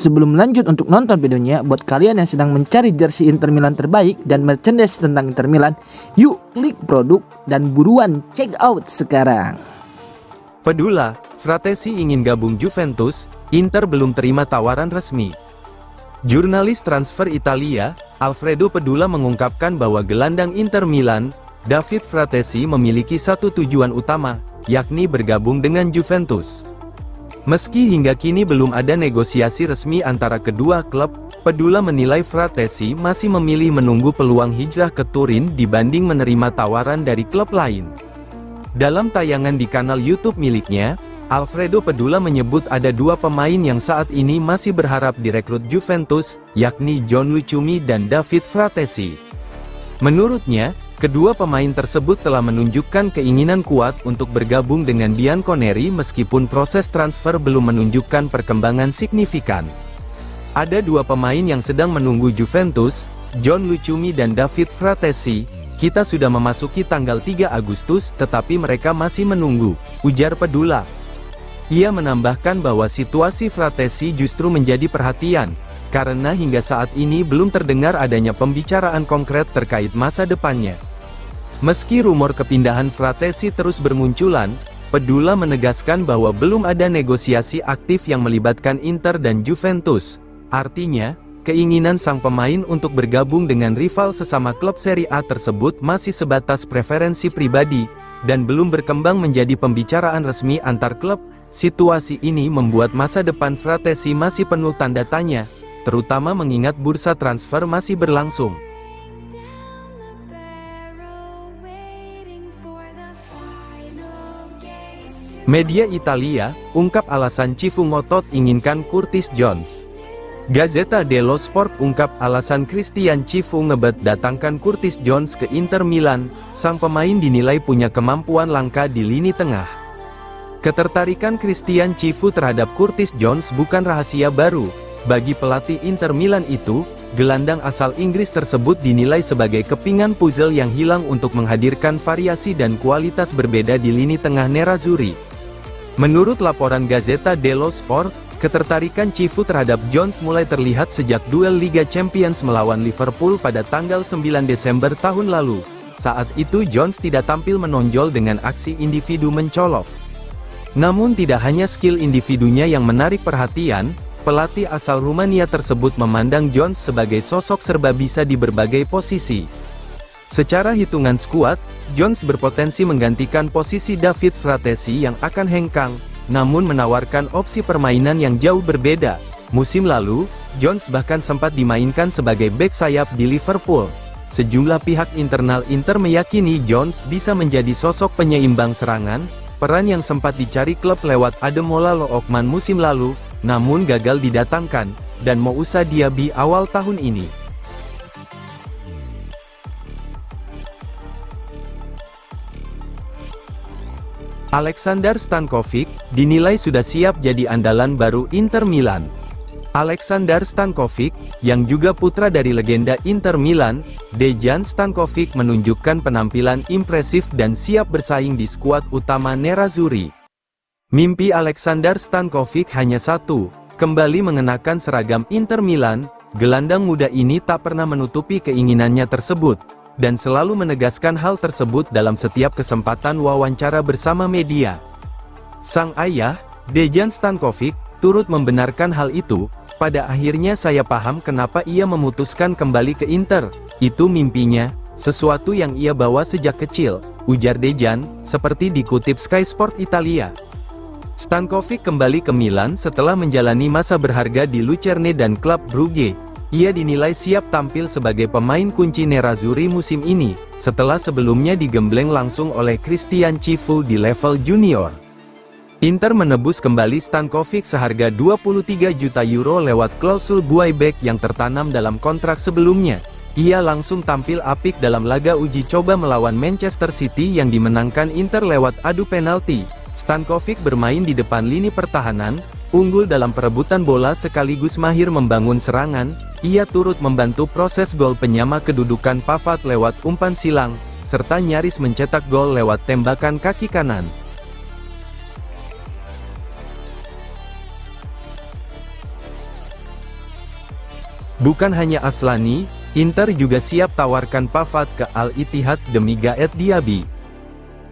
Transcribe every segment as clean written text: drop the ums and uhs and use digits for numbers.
Sebelum lanjut untuk nonton videonya, buat kalian yang sedang mencari jersey Inter Milan terbaik dan merchandise tentang Inter Milan, yuk klik produk dan buruan check out sekarang. Pedula, Fratesi ingin gabung Juventus, Inter belum terima tawaran resmi. Jurnalis transfer Italia, Alfredo Pedula mengungkapkan bahwa gelandang Inter Milan, David Fratesi memiliki satu tujuan utama, yakni bergabung dengan Juventus. Meski hingga kini belum ada negosiasi resmi antara kedua klub, Pedula menilai Fratesi masih memilih menunggu peluang hijrah ke Turin dibanding menerima tawaran dari klub lain. Dalam tayangan di kanal YouTube miliknya, Alfredo Pedula menyebut ada dua pemain yang saat ini masih berharap direkrut Juventus, yakni Gianluca Buffon dan David Fratesi. Menurutnya, kedua pemain tersebut telah menunjukkan keinginan kuat untuk bergabung dengan Bianconeri meskipun proses transfer belum menunjukkan perkembangan signifikan. Ada dua pemain yang sedang menunggu Juventus, Gianluca Buffon dan David Fratesi. Kita sudah memasuki tanggal 3 Agustus tetapi mereka masih menunggu, ujar Pedula. Ia menambahkan bahwa situasi Fratesi justru menjadi perhatian, karena hingga saat ini belum terdengar adanya pembicaraan konkret terkait masa depannya. Meski rumor kepindahan Fratesi terus bermunculan, Pedula menegaskan bahwa belum ada negosiasi aktif yang melibatkan Inter dan Juventus. Artinya, keinginan sang pemain untuk bergabung dengan rival sesama klub Serie A tersebut masih sebatas preferensi pribadi, dan belum berkembang menjadi pembicaraan resmi antar klub. Situasi ini membuat masa depan Fratesi masih penuh tanda tanya, terutama mengingat bursa transfer masih berlangsung. Media Italia ungkap alasan Cifu ngotot inginkan Curtis Jones. Gazzetta dello Sport ungkap alasan Christian Cifu ngebet datangkan Curtis Jones ke Inter Milan. Sang pemain dinilai punya kemampuan langka di lini tengah. Ketertarikan Christian Cifu terhadap Curtis Jones bukan rahasia baru. Bagi pelatih Inter Milan itu, gelandang asal Inggris tersebut dinilai sebagai kepingan puzzle yang hilang untuk menghadirkan variasi dan kualitas berbeda di lini tengah nerazzurri. Menurut laporan Gazzetta dello Sport, ketertarikan Cifu terhadap Jones mulai terlihat sejak duel Liga Champions melawan Liverpool pada tanggal 9 Desember tahun lalu. Saat itu Jones tidak tampil menonjol dengan aksi individu mencolok. Namun tidak hanya skill individunya yang menarik perhatian, pelatih asal Rumania tersebut memandang Jones sebagai sosok serba bisa di berbagai posisi. Secara hitungan skuad, Jones berpotensi menggantikan posisi David Fratesi yang akan hengkang, namun menawarkan opsi permainan yang jauh berbeda. Musim lalu, Jones bahkan sempat dimainkan sebagai bek sayap di Liverpool. Sejumlah pihak internal Inter meyakini Jones bisa menjadi sosok penyeimbang serangan, peran yang sempat dicari klub lewat Ademola Lookman musim lalu, namun gagal didatangkan, dan Moussa Diaby awal tahun ini. Alexander Stankovic dinilai sudah siap jadi andalan baru Inter Milan. Alexander Stankovic, yang juga putra dari legenda Inter Milan, Dejan Stankovic menunjukkan penampilan impresif dan siap bersaing di skuad utama nerazzurri. Mimpi Alexander Stankovic hanya satu, kembali mengenakan seragam Inter Milan. Gelandang muda ini tak pernah menutupi keinginannya tersebut, dan selalu menegaskan hal tersebut dalam setiap kesempatan wawancara bersama media. Sang ayah, Dejan Stankovic, turut membenarkan hal itu. Pada akhirnya saya paham kenapa ia memutuskan kembali ke Inter. Itu mimpinya, sesuatu yang ia bawa sejak kecil, ujar Dejan, seperti dikutip Sky Sport Italia. Stankovic kembali ke Milan setelah menjalani masa berharga di Lucerne dan klub Brugge. Ia dinilai siap tampil sebagai pemain kunci nerazzurri musim ini, setelah sebelumnya digembleng langsung oleh Christian Cifu di level junior. Inter menebus kembali Stankovic seharga 23 juta euro lewat klausul buyback yang tertanam dalam kontrak sebelumnya. Ia langsung tampil apik dalam laga uji coba melawan Manchester City yang dimenangkan Inter lewat adu penalti. Stankovic bermain di depan lini pertahanan, unggul dalam perebutan bola sekaligus mahir membangun serangan. Ia turut membantu proses gol penyama kedudukan Pavard lewat umpan silang, serta nyaris mencetak gol lewat tembakan kaki kanan. Bukan hanya Aslani, Inter juga siap tawarkan Pavard ke Al-Ittihad demi Gaet Diaby.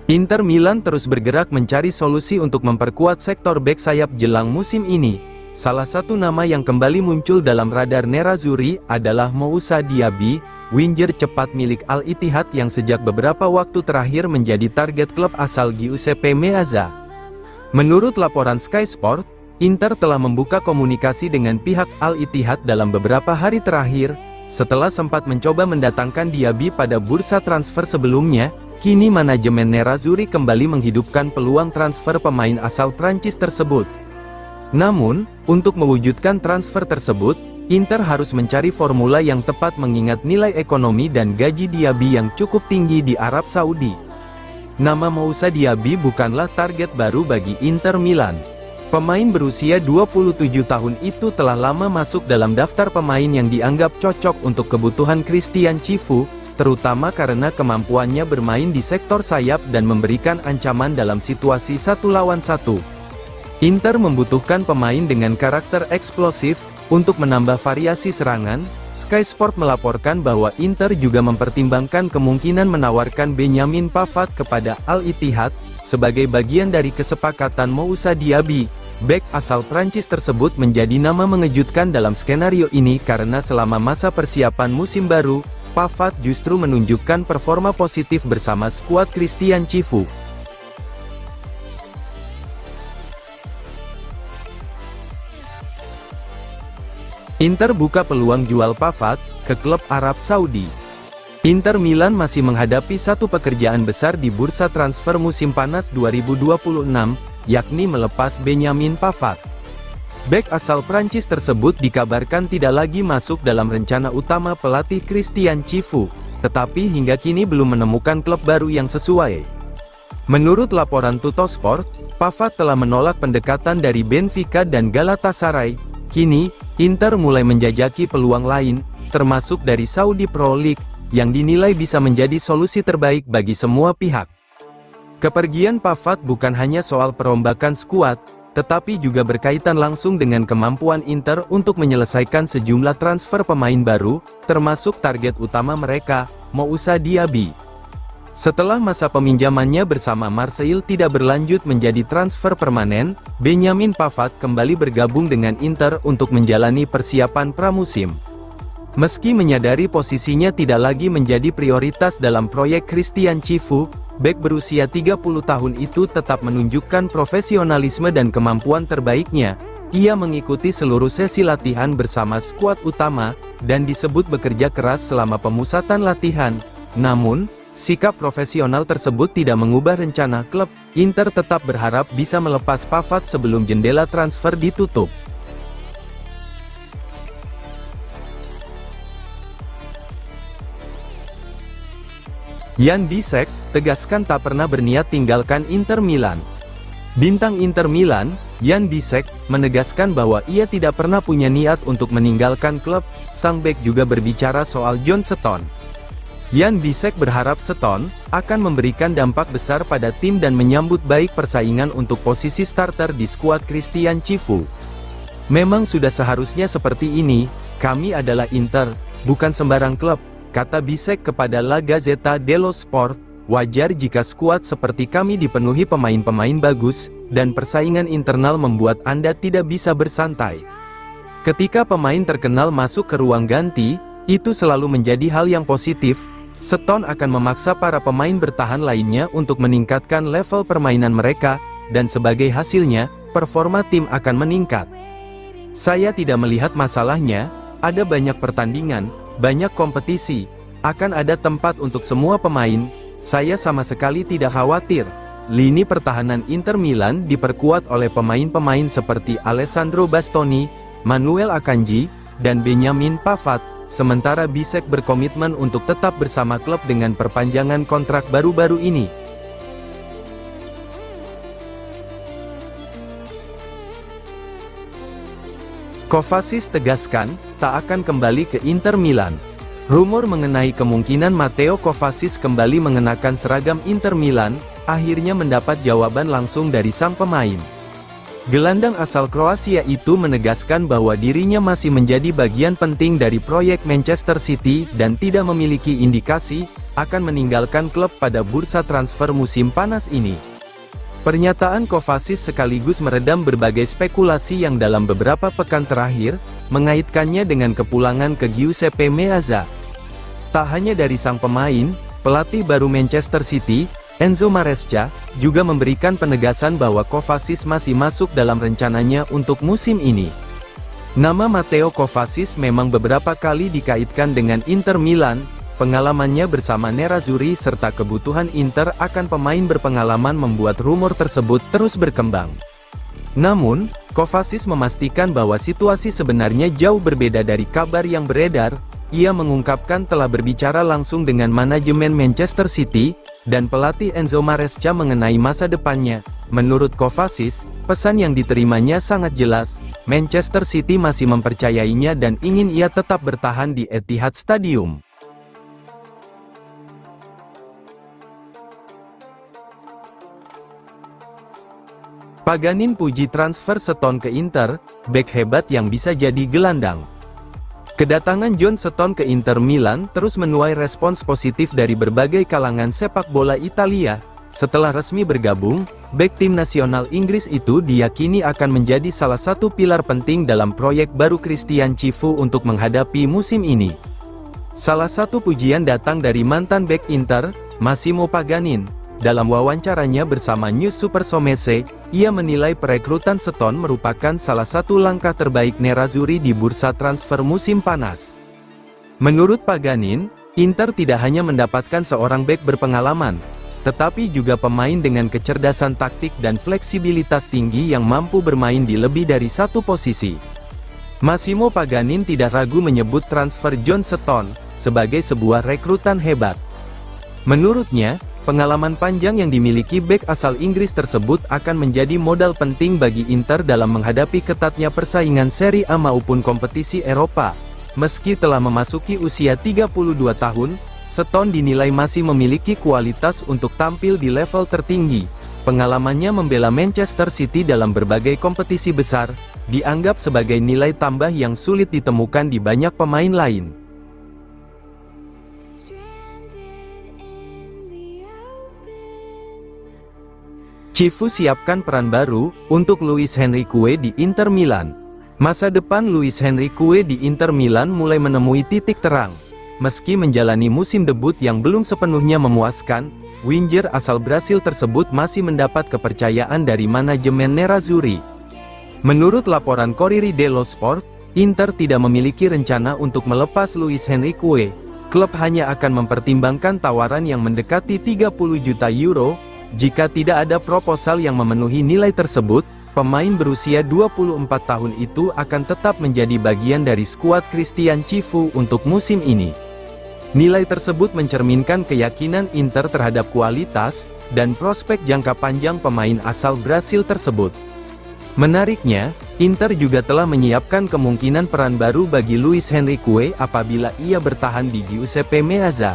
Inter Milan terus bergerak mencari solusi untuk memperkuat sektor bek sayap jelang musim ini. Salah satu nama yang kembali muncul dalam radar Nerazzurri adalah Moussa Diaby, winger cepat milik Al-Ittihad yang sejak beberapa waktu terakhir menjadi target klub asal Giuseppe Meazza. Menurut laporan Sky Sport, Inter telah membuka komunikasi dengan pihak Al-Ittihad dalam beberapa hari terakhir. Setelah sempat mencoba mendatangkan Diaby pada bursa transfer sebelumnya, kini manajemen Nerazzurri kembali menghidupkan peluang transfer pemain asal Prancis tersebut. Namun, untuk mewujudkan transfer tersebut, Inter harus mencari formula yang tepat mengingat nilai ekonomi dan gaji Diaby yang cukup tinggi di Arab Saudi. Nama Moussa Diaby bukanlah target baru bagi Inter Milan. Pemain berusia 27 tahun itu telah lama masuk dalam daftar pemain yang dianggap cocok untuk kebutuhan Christian Cifu, terutama karena kemampuannya bermain di sektor sayap dan memberikan ancaman dalam situasi 1 lawan 1. Inter membutuhkan pemain dengan karakter eksplosif, untuk menambah variasi serangan. Sky Sport melaporkan bahwa Inter juga mempertimbangkan kemungkinan menawarkan Benjamin Pavard kepada Al-Ittihad, sebagai bagian dari kesepakatan Moussa Diaby. Bek asal Prancis tersebut menjadi nama mengejutkan dalam skenario ini karena selama masa persiapan musim baru, Pavard justru menunjukkan performa positif bersama skuad Christian Cifu. Inter buka peluang jual Pavard ke klub Arab Saudi. Inter Milan masih menghadapi satu pekerjaan besar di bursa transfer musim panas 2026, yakni melepas Benjamin Pavard. Bek asal Prancis tersebut dikabarkan tidak lagi masuk dalam rencana utama pelatih Christian Cifu, tetapi hingga kini belum menemukan klub baru yang sesuai. Menurut laporan Tuttosport, Pavard telah menolak pendekatan dari Benfica dan Galatasaray. Kini, Inter mulai menjajaki peluang lain, termasuk dari Saudi Pro League, yang dinilai bisa menjadi solusi terbaik bagi semua pihak. Kepergian Pavard bukan hanya soal perombakan skuad, tetapi juga berkaitan langsung dengan kemampuan Inter untuk menyelesaikan sejumlah transfer pemain baru, termasuk target utama mereka, Moussa Diaby. Setelah masa peminjamannya bersama Marseille tidak berlanjut menjadi transfer permanen, Benjamin Pavard kembali bergabung dengan Inter untuk menjalani persiapan pramusim. Meski menyadari posisinya tidak lagi menjadi prioritas dalam proyek Christian Cifu, bek berusia 30 tahun itu tetap menunjukkan profesionalisme dan kemampuan terbaiknya. Ia mengikuti seluruh sesi latihan bersama skuad utama, dan disebut bekerja keras selama pemusatan latihan. Namun, sikap profesional tersebut tidak mengubah rencana klub. Inter tetap berharap bisa melepas Pavard sebelum jendela transfer ditutup. Jan Bisek tegaskan tak pernah berniat tinggalkan Inter Milan. Bintang Inter Milan, Jan Bisek, menegaskan bahwa ia tidak pernah punya niat untuk meninggalkan klub. Sang bek juga berbicara soal John Stones. Jan Bisek berharap Stones akan memberikan dampak besar pada tim dan menyambut baik persaingan untuk posisi starter di skuad Christian Cifu. Memang sudah seharusnya seperti ini, kami adalah Inter, bukan sembarang klub, kata Bisek kepada La Gazzetta dello Sport. Wajar jika skuad seperti kami dipenuhi pemain-pemain bagus, dan persaingan internal membuat Anda tidak bisa bersantai. Ketika pemain terkenal masuk ke ruang ganti, itu selalu menjadi hal yang positif. Stones akan memaksa para pemain bertahan lainnya untuk meningkatkan level permainan mereka, dan sebagai hasilnya, performa tim akan meningkat. Saya tidak melihat masalahnya, ada banyak pertandingan, banyak kompetisi, akan ada tempat untuk semua pemain, saya sama sekali tidak khawatir. Lini pertahanan Inter Milan diperkuat oleh pemain-pemain seperti Alessandro Bastoni, Manuel Akanji, dan Benjamin Pavard. Sementara Bisek berkomitmen untuk tetap bersama klub dengan perpanjangan kontrak baru-baru ini. Kovacic tegaskan, tak akan kembali ke Inter Milan. Rumor mengenai kemungkinan Matteo Kovacic kembali mengenakan seragam Inter Milan, akhirnya mendapat jawaban langsung dari sang pemain. Gelandang asal Kroasia itu menegaskan bahwa dirinya masih menjadi bagian penting dari proyek Manchester City dan tidak memiliki indikasi akan meninggalkan klub pada bursa transfer musim panas ini. Pernyataan Kovacic sekaligus meredam berbagai spekulasi yang dalam beberapa pekan terakhir mengaitkannya dengan kepulangan ke Giuseppe Meazza. Tak hanya dari sang pemain, pelatih baru Manchester City, Enzo Maresca, juga memberikan penegasan bahwa Kovacic masih masuk dalam rencananya untuk musim ini. Nama Matteo Kovacic memang beberapa kali dikaitkan dengan Inter Milan, pengalamannya bersama Nerazzurri serta kebutuhan Inter akan pemain berpengalaman membuat rumor tersebut terus berkembang. Namun, Kovacic memastikan bahwa situasi sebenarnya jauh berbeda dari kabar yang beredar. Ia mengungkapkan telah berbicara langsung dengan manajemen Manchester City dan pelatih Enzo Maresca mengenai masa depannya. Menurut Kovacic, pesan yang diterimanya sangat jelas, Manchester City masih mempercayainya dan ingin ia tetap bertahan di Etihad Stadium. Paganin puji transfer Stones ke Inter, bek hebat yang bisa jadi gelandang. Kedatangan John Stones ke Inter Milan terus menuai respons positif dari berbagai kalangan sepak bola Italia. Setelah resmi bergabung, bek tim nasional Inggris itu diyakini akan menjadi salah satu pilar penting dalam proyek baru Christian Cifu untuk menghadapi musim ini. Salah satu pujian datang dari mantan bek Inter, Massimo Paganin. Dalam wawancaranya bersama News Super Somese, ia menilai perekrutan Stones merupakan salah satu langkah terbaik Nerazzurri di bursa transfer musim panas. Menurut Paganin, Inter tidak hanya mendapatkan seorang bek berpengalaman, tetapi juga pemain dengan kecerdasan taktik dan fleksibilitas tinggi yang mampu bermain di lebih dari satu posisi. Massimo Paganin tidak ragu menyebut transfer John Stones sebagai sebuah rekrutan hebat. Menurutnya, pengalaman panjang yang dimiliki bek asal Inggris tersebut akan menjadi modal penting bagi Inter dalam menghadapi ketatnya persaingan Serie A maupun kompetisi Eropa. Meski telah memasuki usia 32 tahun, Stones dinilai masih memiliki kualitas untuk tampil di level tertinggi. Pengalamannya membela Manchester City dalam berbagai kompetisi besar, dianggap sebagai nilai tambah yang sulit ditemukan di banyak pemain lain. Cifu siapkan peran baru untuk Luis Henrique di Inter Milan. Masa depan Luis Henrique di Inter Milan mulai menemui titik terang. Meski menjalani musim debut yang belum sepenuhnya memuaskan, winger asal Brasil tersebut masih mendapat kepercayaan dari manajemen Nerazzurri. Menurut laporan Corriere dello Sport, Inter tidak memiliki rencana untuk melepas Luis Henrique. Klub hanya akan mempertimbangkan tawaran yang mendekati 30 juta euro. Jika tidak ada proposal yang memenuhi nilai tersebut, pemain berusia 24 tahun itu akan tetap menjadi bagian dari skuad Christian Cifu untuk musim ini. Nilai tersebut mencerminkan keyakinan Inter terhadap kualitas dan prospek jangka panjang pemain asal Brasil tersebut. Menariknya, Inter juga telah menyiapkan kemungkinan peran baru bagi Luis Henrique apabila ia bertahan di Giuseppe Meazza.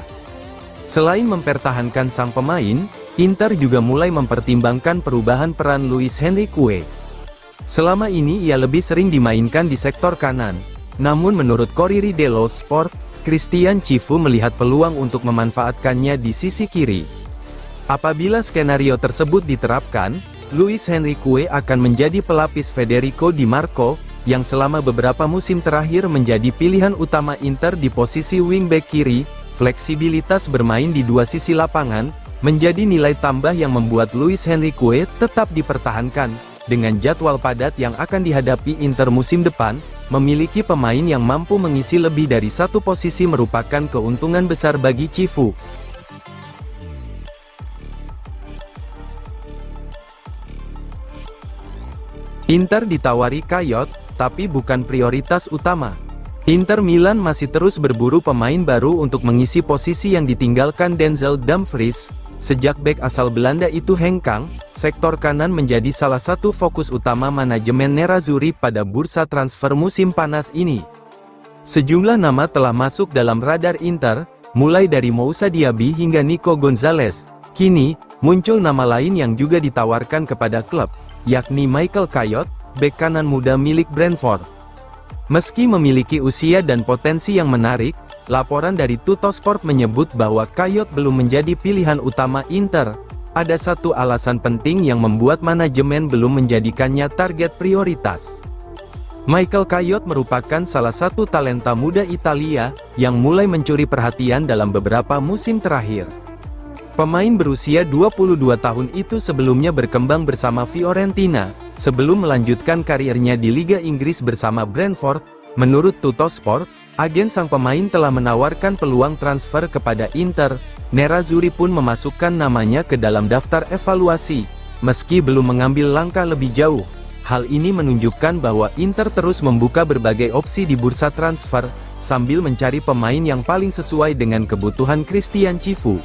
Selain mempertahankan sang pemain, Inter juga mulai mempertimbangkan perubahan peran Luis Henrique. Selama ini ia lebih sering dimainkan di sektor kanan, namun menurut Corriere dello Sport, Christian Cifu melihat peluang untuk memanfaatkannya di sisi kiri. Apabila skenario tersebut diterapkan, Luis Henrique akan menjadi pelapis Federico Di Marco, yang selama beberapa musim terakhir menjadi pilihan utama Inter di posisi wingback kiri. Fleksibilitas bermain di dua sisi lapangan menjadi nilai tambah yang membuat Luis Henrique tetap dipertahankan. Dengan jadwal padat yang akan dihadapi Inter musim depan, memiliki pemain yang mampu mengisi lebih dari satu posisi merupakan keuntungan besar bagi Cifu. Inter ditawari Kayot, tapi bukan prioritas utama. Inter Milan masih terus berburu pemain baru untuk mengisi posisi yang ditinggalkan Denzel Dumfries. Sejak bek asal Belanda itu hengkang, sektor kanan menjadi salah satu fokus utama manajemen Nerazzurri pada bursa transfer musim panas ini. Sejumlah nama telah masuk dalam radar Inter, mulai dari Moussa Diaby hingga Nico Gonzalez. Kini, muncul nama lain yang juga ditawarkan kepada klub. yakni Michael Kayot, bek kanan muda milik Brentford. Meski memiliki usia dan potensi yang menarik, laporan dari Tuttosport menyebut bahwa Kayot belum menjadi pilihan utama Inter. Ada satu alasan penting yang membuat manajemen belum menjadikannya target prioritas. Michael Kayot merupakan salah satu talenta muda Italia, yang mulai mencuri perhatian dalam beberapa musim terakhir. Pemain berusia 22 tahun itu sebelumnya berkembang bersama Fiorentina, sebelum melanjutkan karirnya di Liga Inggris bersama Brentford. Menurut Tuttosport, agen sang pemain telah menawarkan peluang transfer kepada Inter. Nerazzurri pun memasukkan namanya ke dalam daftar evaluasi, meski belum mengambil langkah lebih jauh. Hal ini menunjukkan bahwa Inter terus membuka berbagai opsi di bursa transfer, sambil mencari pemain yang paling sesuai dengan kebutuhan Christian Cifu.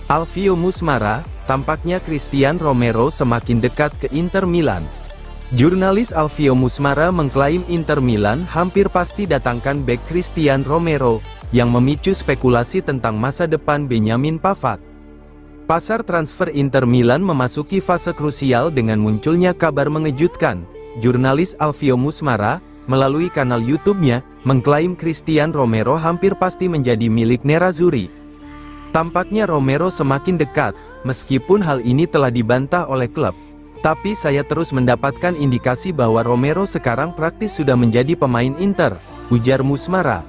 Alvio Musmara, tampaknya Christian Romero semakin dekat ke Inter Milan. Jurnalis Alvio Musmara mengklaim Inter Milan hampir pasti datangkan bek Christian Romero, yang memicu spekulasi tentang masa depan Benjamin Pavard. Pasar transfer Inter Milan memasuki fase krusial dengan munculnya kabar mengejutkan. Jurnalis Alvio Musmara, melalui kanal YouTube-nya, mengklaim Christian Romero hampir pasti menjadi milik Nerazzurri. Tampaknya Romero semakin dekat, meskipun hal ini telah dibantah oleh klub. Tapi saya terus mendapatkan indikasi bahwa Romero sekarang praktis sudah menjadi pemain Inter, ujar Musmara.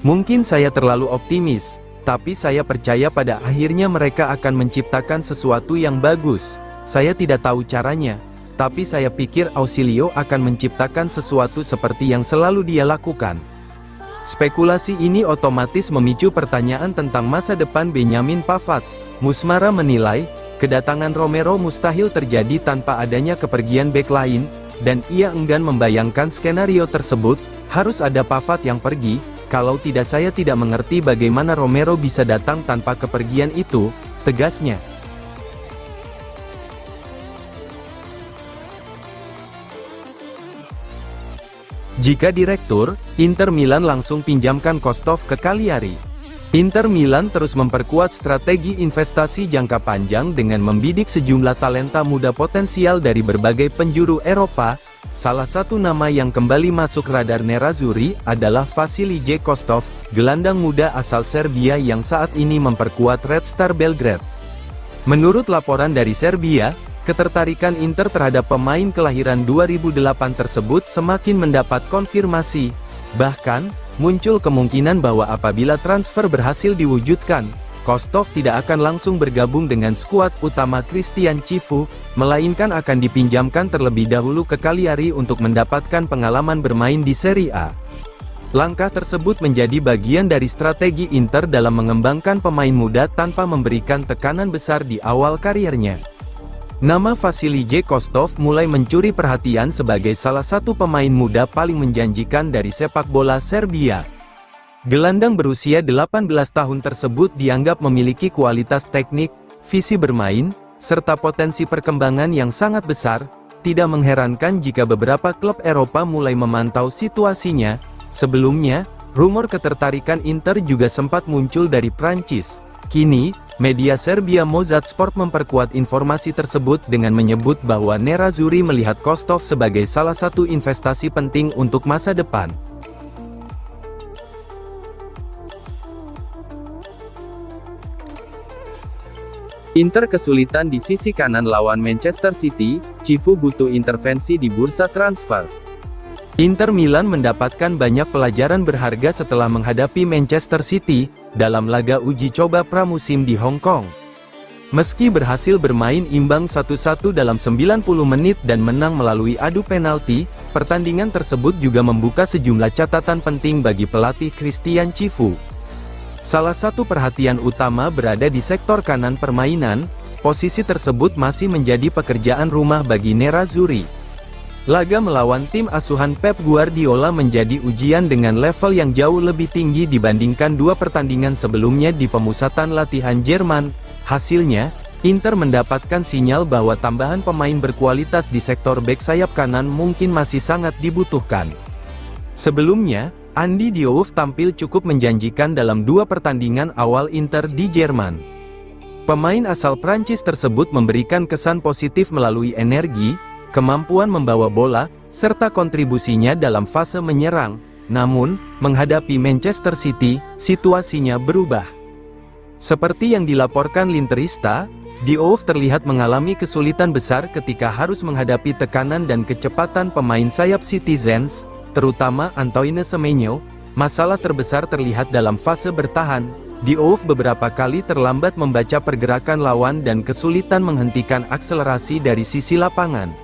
Mungkin saya terlalu optimis, tapi saya percaya pada akhirnya mereka akan menciptakan sesuatu yang bagus. Saya tidak tahu caranya, tapi saya pikir Ausilio akan menciptakan sesuatu seperti yang selalu dia lakukan. Spekulasi ini otomatis memicu pertanyaan tentang masa depan Benjamin Pavard. Musmara menilai, kedatangan Romero mustahil terjadi tanpa adanya kepergian bek lain, dan ia enggan membayangkan skenario tersebut. Harus ada Pavard yang pergi, kalau tidak saya tidak mengerti bagaimana Romero bisa datang tanpa kepergian itu, tegasnya. Jika direktur, Inter Milan langsung pinjamkan Kostov ke Cagliari. Inter Milan terus memperkuat strategi investasi jangka panjang dengan membidik sejumlah talenta muda potensial dari berbagai penjuru Eropa. Salah satu nama yang kembali masuk radar Nerazzurri adalah Vasilije Kostov, gelandang muda asal Serbia yang saat ini memperkuat Red Star Belgrade. Menurut laporan dari Serbia, ketertarikan Inter terhadap pemain kelahiran 2008 tersebut semakin mendapat konfirmasi. Bahkan, muncul kemungkinan bahwa apabila transfer berhasil diwujudkan, Kostov tidak akan langsung bergabung dengan skuad utama Christian Cifu, melainkan akan dipinjamkan terlebih dahulu ke Cagliari untuk mendapatkan pengalaman bermain di Serie A. Langkah tersebut menjadi bagian dari strategi Inter dalam mengembangkan pemain muda tanpa memberikan tekanan besar di awal karirnya. Nama Vasilije Kostov mulai mencuri perhatian sebagai salah satu pemain muda paling menjanjikan dari sepak bola Serbia. Gelandang berusia 18 tahun tersebut dianggap memiliki kualitas teknik, visi bermain, serta potensi perkembangan yang sangat besar. Tidak mengherankan jika beberapa klub Eropa mulai memantau situasinya. Sebelumnya, rumor ketertarikan Inter juga sempat muncul dari Prancis. Kini, media Serbia Mozart Sport memperkuat informasi tersebut dengan menyebut bahwa Nerazzurri melihat Kostov sebagai salah satu investasi penting untuk masa depan. Inter kesulitan di sisi kanan lawan Manchester City, Cifu butuh intervensi di bursa transfer. Inter Milan mendapatkan banyak pelajaran berharga setelah menghadapi Manchester City, dalam laga uji coba pramusim di Hong Kong. Meski berhasil bermain imbang 1-1 dalam 90 menit dan menang melalui adu penalti, pertandingan tersebut juga membuka sejumlah catatan penting bagi pelatih Christian Cifu. Salah satu perhatian utama berada di sektor kanan permainan. Posisi tersebut masih menjadi pekerjaan rumah bagi Nerazzurri. Laga melawan tim asuhan Pep Guardiola menjadi ujian dengan level yang jauh lebih tinggi dibandingkan dua pertandingan sebelumnya di pemusatan latihan Jerman. Hasilnya, Inter mendapatkan sinyal bahwa tambahan pemain berkualitas di sektor bek sayap kanan mungkin masih sangat dibutuhkan. Sebelumnya, Andy Diouf tampil cukup menjanjikan dalam 2 pertandingan awal Inter di Jerman. Pemain asal Prancis tersebut memberikan kesan positif melalui energi, kemampuan membawa bola, serta kontribusinya dalam fase menyerang. Namun, menghadapi Manchester City, situasinya berubah. Seperti yang dilaporkan Linterista, Diouf terlihat mengalami kesulitan besar ketika harus menghadapi tekanan dan kecepatan pemain sayap Citizens, terutama Antoine Semenyo. Masalah terbesar terlihat dalam fase bertahan. Diouf beberapa kali terlambat membaca pergerakan lawan dan kesulitan menghentikan akselerasi dari sisi lapangan.